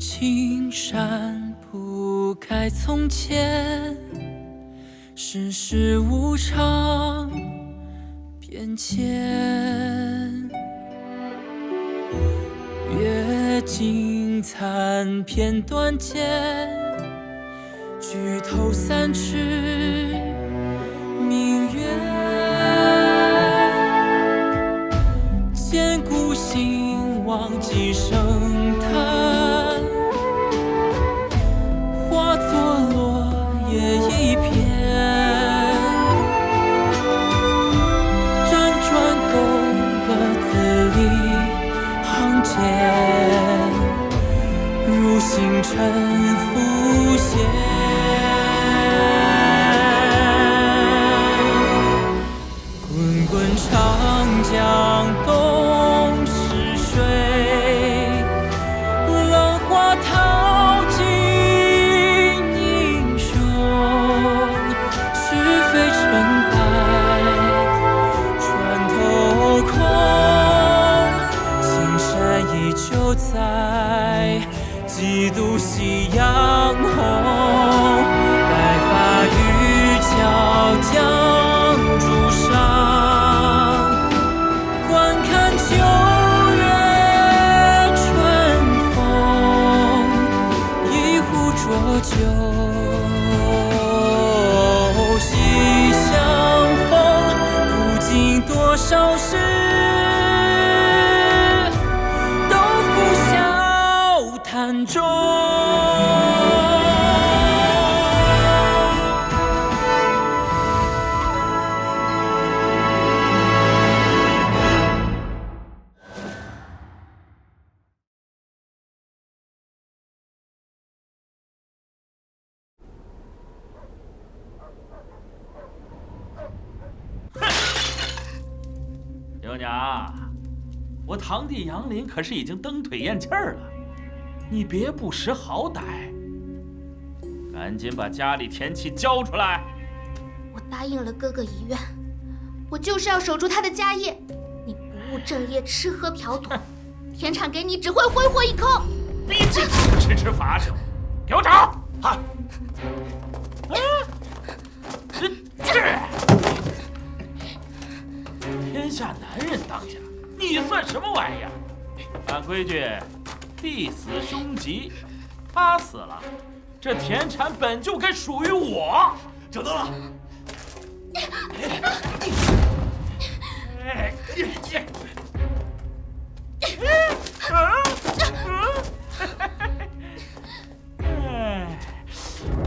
青山不改从前，世事无常变迁。阅尽残篇断简，举头三尺明月。见古兴亡几声叹，化作落叶一片。辗转勾勒字里行间，如星辰浮现。滚滚长江东逝水，浪花淘尽英雄。是非成败船头空，青山依旧在，几度夕阳红。白发渔樵江渚上，观看秋月春风，一壶浊酒喜相逢。古今多少事，都付笑谈中。舅娘，我堂弟杨林可是已经蹬腿咽气儿了，你别不识好歹，赶紧把家里田契交出来。我答应了哥哥遗愿，我就是要守住他的家业。你不务正业，吃喝嫖赌，田产给你只会挥霍一空。别净痴痴法手，给我找！嗨，天下男人当家，你算什么玩意儿？按规矩，弟死兄及，他死了，这田产本就该属于我。找到了。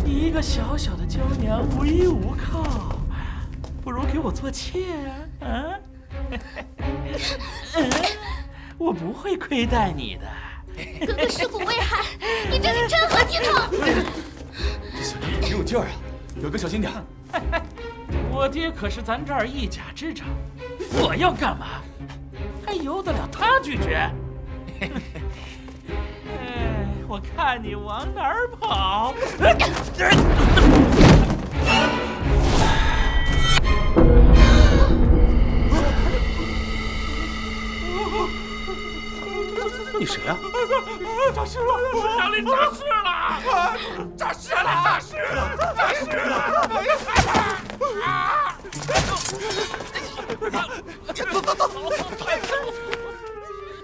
你一个小小的娇娘，无依无靠，不如给我做妾啊！我不会亏待你的。哥哥尸骨未寒，你真是成何体统！这小娘挺有劲儿啊，表哥小心点。我爹可是咱这儿一家之长，我要干嘛，还由得了他拒绝？我看你往哪儿跑！你谁呀？诈尸了！杨林诈尸了！诈尸了！诈尸了！诈尸了！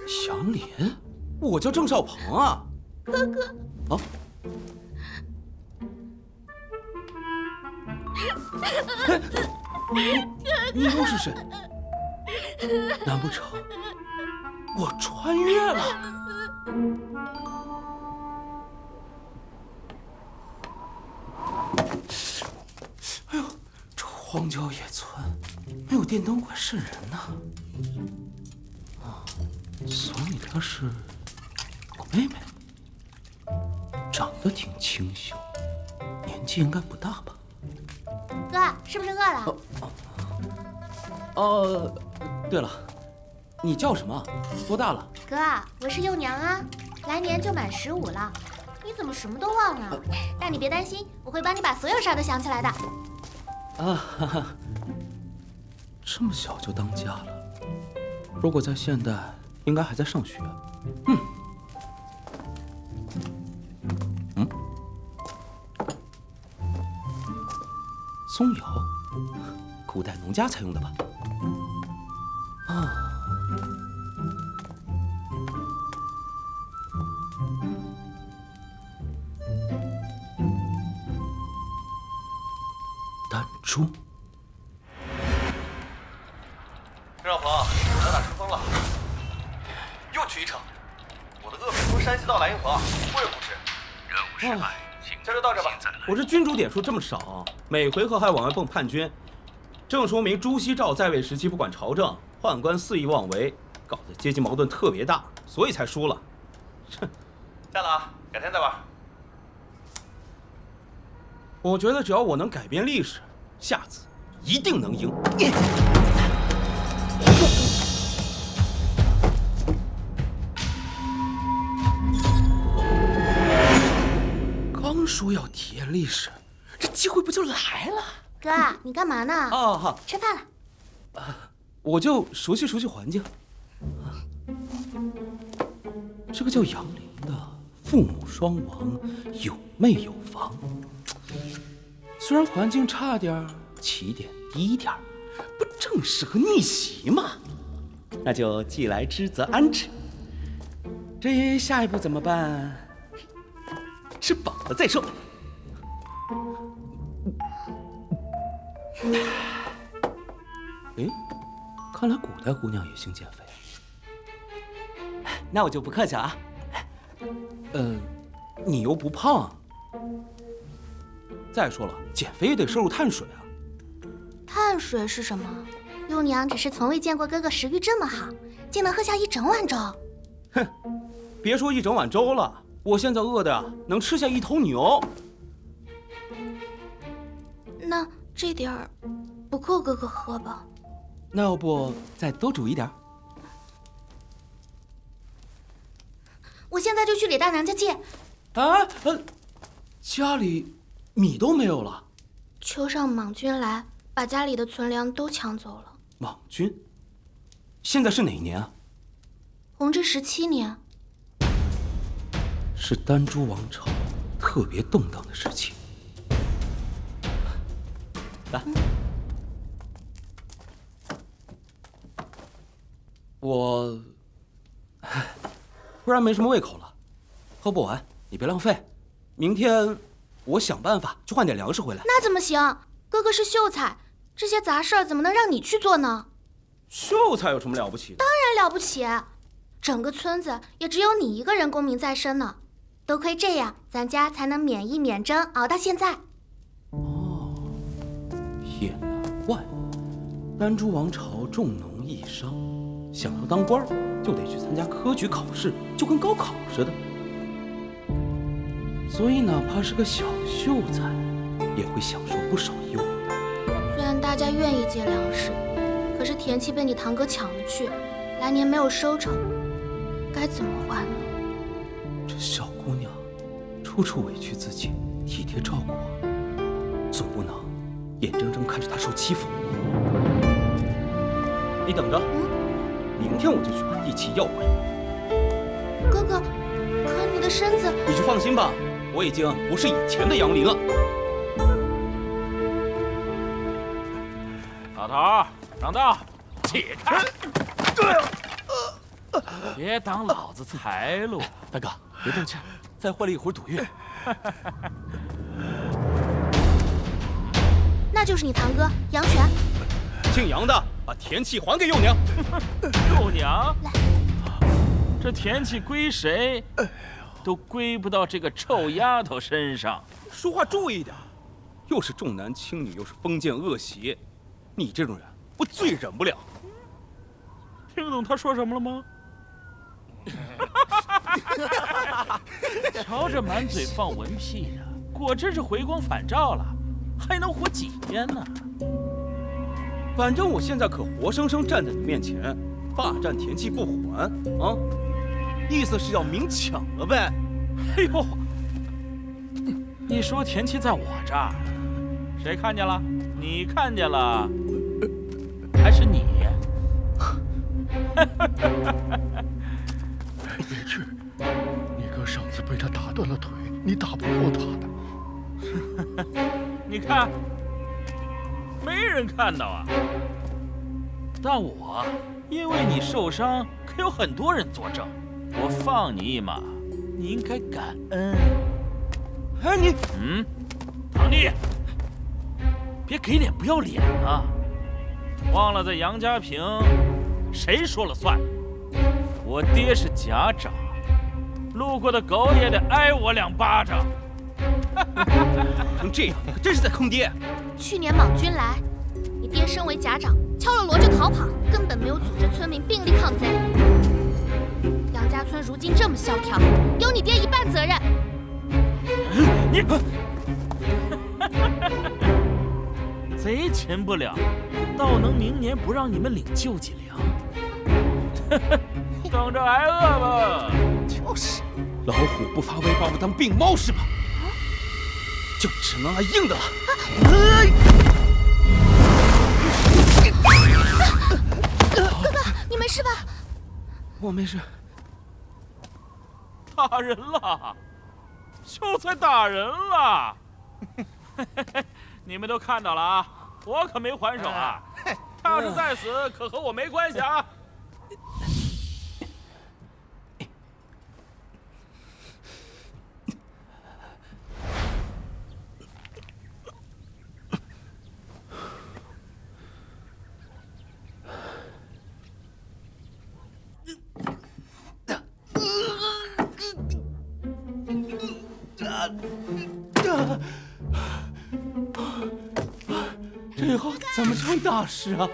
祥林，我叫郑少鹏啊。哥哥，啊？你又是谁？难不成我穿越了？哎呦，这荒郊野村没有电灯管渗人呐。啊，所以她是我妹妹，长得挺清秀，年纪应该不大吧？哥，是不是饿了？对了，你叫什么？多大了？哥，我是幼娘啊，来年就满15了。你怎么什么都忘了？但你别担心，我会帮你把所有事儿都想起来的。啊，哈哈，这么小就当家了，如果在现代，应该还在上学。松窑，古代农家才用的吧？啊，丹珠。任少鹏，咱俩吃疯了，又去一场。我的恶兵从山西到蓝营房，我也不吃。任务失败，今儿就到这吧。我这君主点数这么少，每回合还往外蹦叛军，正说明朱熹赵在位时期不管朝政，宦官肆意妄为，搞得阶级矛盾特别大，所以才输了。哼，下了啊，改天再玩。我觉得只要我能改变历史，下次一定能赢。刚说要体验历史，这机会不就来了？哥，你干嘛呢？哦，好，吃饭了。我就熟悉熟悉环境。这个叫杨林的，父母双亡，有妹有房。虽然环境差点，起点低点，不正适合逆袭吗？那就既来之则安之。这下一步怎么办？吃饱了再说。哎，看来古代姑娘也兴减肥。那我就不客气了啊。你又不胖。再说了，减肥也得摄入碳水啊。碳水是什么？幼娘只是从未见过哥哥食欲这么好，竟能喝下一整碗粥。哼，别说一整碗粥了，我现在饿的呀，能吃下一头牛。那这点儿不够哥哥喝吧？那要不再多煮一点？我现在就去李大娘家借。啊，家里米都没有了。丘上莽军来，把家里的存粮都抢走了。莽军？现在是哪一年啊？弘治17年。是丹朱王朝特别动荡的时期。来，我突然没什么胃口了，喝不完，你别浪费。明天我想办法去换点粮食回来。那怎么行？哥哥是秀才，这些杂事儿怎么能让你去做呢？秀才有什么了不起的？当然了不起，整个村子也只有你一个人功名在身呢。多亏这样，咱家才能免疫免征，熬到现在。哦，也难怪，丹朱王朝重农抑商，想要当官就得去参加科举考试，就跟高考似的。所以哪怕是个小秀才，也会享受不少优待。虽然大家愿意借粮食，可是田契被你堂哥抢了去，来年没有收成，该怎么还呢？这小姑娘处处委屈自己，体贴照顾我，总不能眼睁睁看着她受欺负。你等着，明天我就去把义气要回来。哥哥，可你的身子……你就放心吧，我已经不是以前的杨林了。老头，让道，起开！别挡老子财路。大哥，别动气，再换了一会儿赌运。那就是你堂哥杨全。姓杨的，把田契还给幼娘。幼娘，来，这田契归谁，都归不到这个臭丫头身上。说话注意点，又是重男轻女，又是封建恶习，你这种人我最忍不了。听懂他说什么了吗？瞧这满嘴放文屁的，果真是回光返照了，还能活几天呢？反正我现在可活生生站在你面前，霸占田契不还啊！意思是要明抢了呗？哎呦，你说田契在我这儿，谁看见了？你看见了，还是你？别去，你哥上次被他打断了腿，你打不过他的。你看，没人看到啊。但我因为你受伤，可有很多人作证，我放你一马，你应该感恩。哎，你堂弟，别给脸不要脸啊！忘了在杨家坪，谁说了算？我爹是家长，路过的狗也得挨我2巴掌。成这样，你可真是在坑爹！去年莽军来，你爹身为家长，敲了锣就逃跑，根本没有组织村民并力抗贼。杨家村如今这么萧条，有你爹一半责任。你贼擒不了，倒能明年不让你们领救济粮。等着挨饿吧！就是，老虎不发威，把我当病猫是吧？就只能来硬的了。哥哥，你没事吧？我没事。打人了，秀才打人了！你们都看到了啊，我可没还手啊！他要是再死，可和我没关系啊！这以后怎么成大事啊？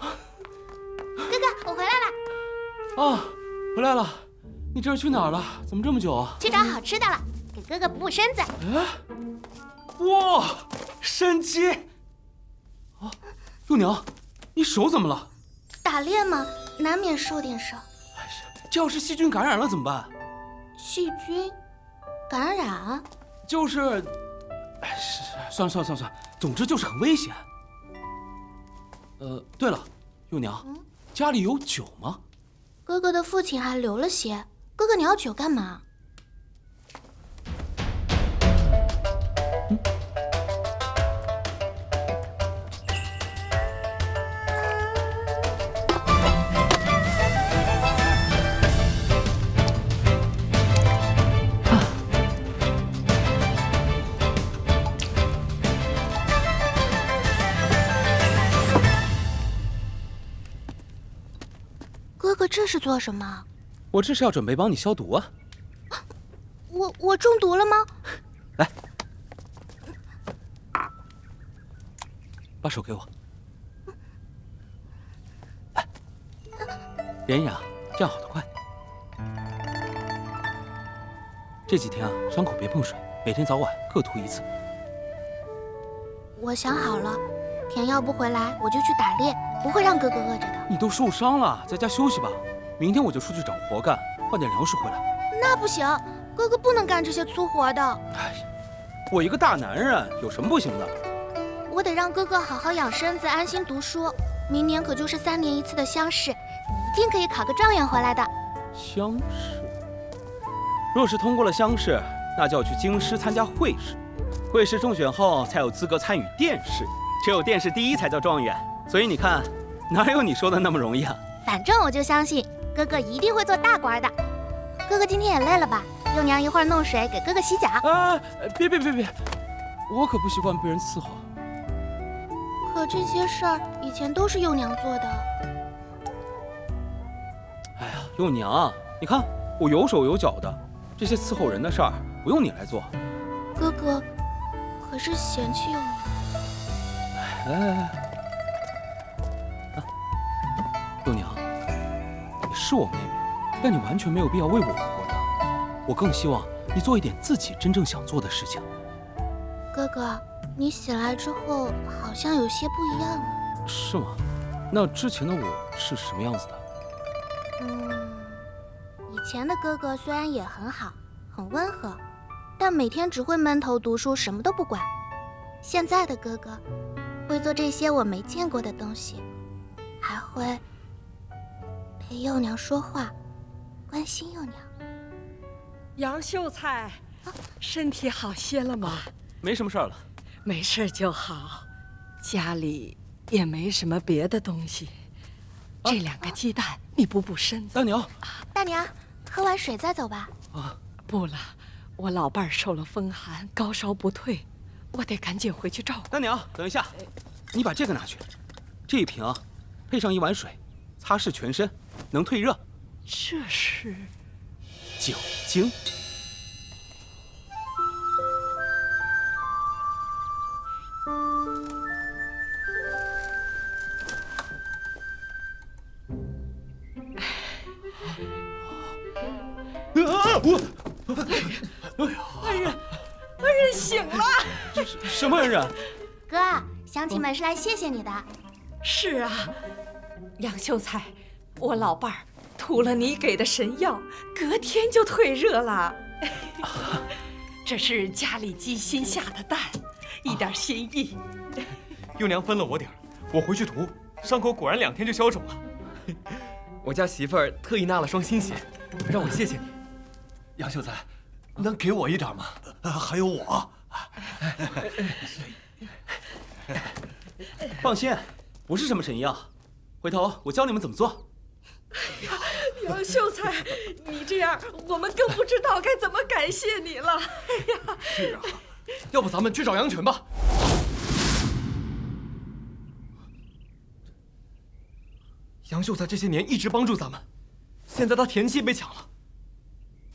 哥哥，我回来了。啊，回来了！你这是去哪儿了？怎么这么久啊？去找好吃的了，给哥哥补补身子。哇，参鸡！啊，幼娘，你手怎么了？打猎嘛，难免受点伤。哎呀，这要是细菌感染了怎么办？细菌感染？就是，哎，算了，总之就是很危险。对了，幼娘，家里有酒吗？哥哥的父亲还留了些。哥哥，你要酒干嘛？哥哥，这是做什么？我这是要准备帮你消毒啊。我中毒了吗？来，把手给我。来，连营养，这样好得快。这几天啊，伤口别碰水，每天早晚各涂1次。我想好了，田耀不回来，我就去打猎，不会让哥哥饿着的。你都受伤了，在家休息吧。明天我就出去找活干，换点粮食回来。那不行，哥哥不能干这些粗活的。哎呀，我一个大男人，有什么不行的？我得让哥哥好好养身子，安心读书。明年可就是3年1次的乡试，你一定可以考个状元回来的。乡试？若是通过了乡试，那就要去京师参加会试，会试中选后才有资格参与殿试，只有殿试第1才叫状元。所以你看，哪有你说的那么容易啊？反正我就相信哥哥一定会做大官的。哥哥今天也累了吧？幼娘一会儿弄水给哥哥洗脚。啊，别，我可不习惯被人伺候。可这些事儿以前都是幼娘做的。哎呀，幼娘，你看我有手有脚的，这些伺候人的事儿不用你来做。哥哥可是嫌弃幼娘。哎，幼娘，你是我妹妹，但你完全没有必要为我活的。我更希望你做一点自己真正想做的事情。哥哥，你醒来之后好像有些不一样了。是吗？那之前的我是什么样子的？以前的哥哥虽然也很好，很温和，但每天只会闷头读书，什么都不管。现在的哥哥会做这些我没见过的东西，还会陪幼娘说话，关心幼娘。杨秀才，身体好些了吗？没什么事儿了。没事就好。家里也没什么别的东西，这2个鸡蛋你补补身子。大娘，大娘，喝完水再走吧。不了，我老伴儿受了风寒，高烧不退，我得赶紧回去照顾。大娘，等一下，你把这个拿去，这一瓶配上1碗水，擦拭全身，能退热。这是酒精。恩人醒了。什么恩人？哥，乡亲们是来谢谢你的。是啊，杨秀才，我老伴儿涂了你给的神药，隔天就退热了。这是家里鸡新下的蛋，一点心意。幼娘分了我点儿，我回去涂，伤口果然2天就消肿了。我家媳妇儿特意纳了双新鞋，让我谢谢你。杨秀才，能给我一点吗？还有我。放心，不是什么神药，回头我教你们怎么做。杨秀才，你这样我们更不知道该怎么感谢你了。是啊，要不咱们去找杨泉吧。杨秀才这些年一直帮助咱们，现在他田契被抢了，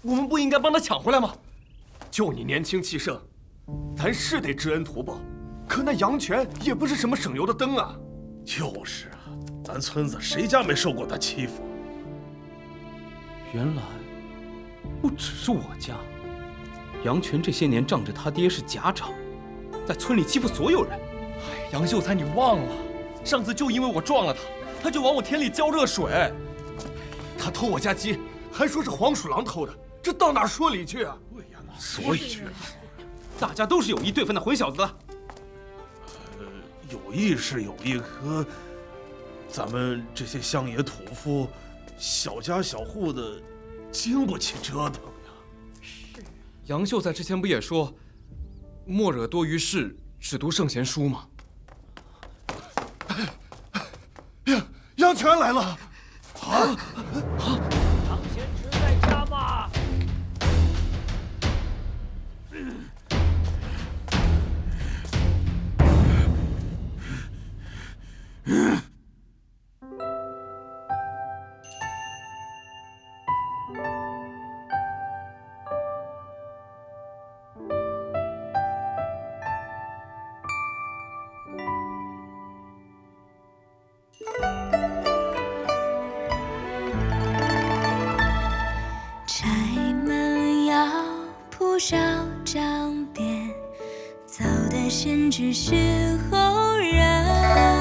我们不应该帮他抢回来吗？就你年轻气盛，咱是得知恩图报，可那杨泉也不是什么省油的灯啊。就是啊，咱村子谁家没受过他欺负？原来不只是我家，杨泉这些年仗着他爹是家长，在村里欺负所有人。杨秀才，你忘了，上次就因为我撞了他，他就往我田里浇热水。他偷我家鸡，还说是黄鼠狼偷的，这到哪说理去啊？对呀，所以大家都是有意对付那混小子的。有意是有意，可咱们这些乡野土夫，小家小户的，经不起折腾呀。是。杨秀才之前不也说，莫惹多于事，只读圣贤书吗？杨泉来了！唐贤侄在家吗？柴门要铺少张匾，走的甚至是后人。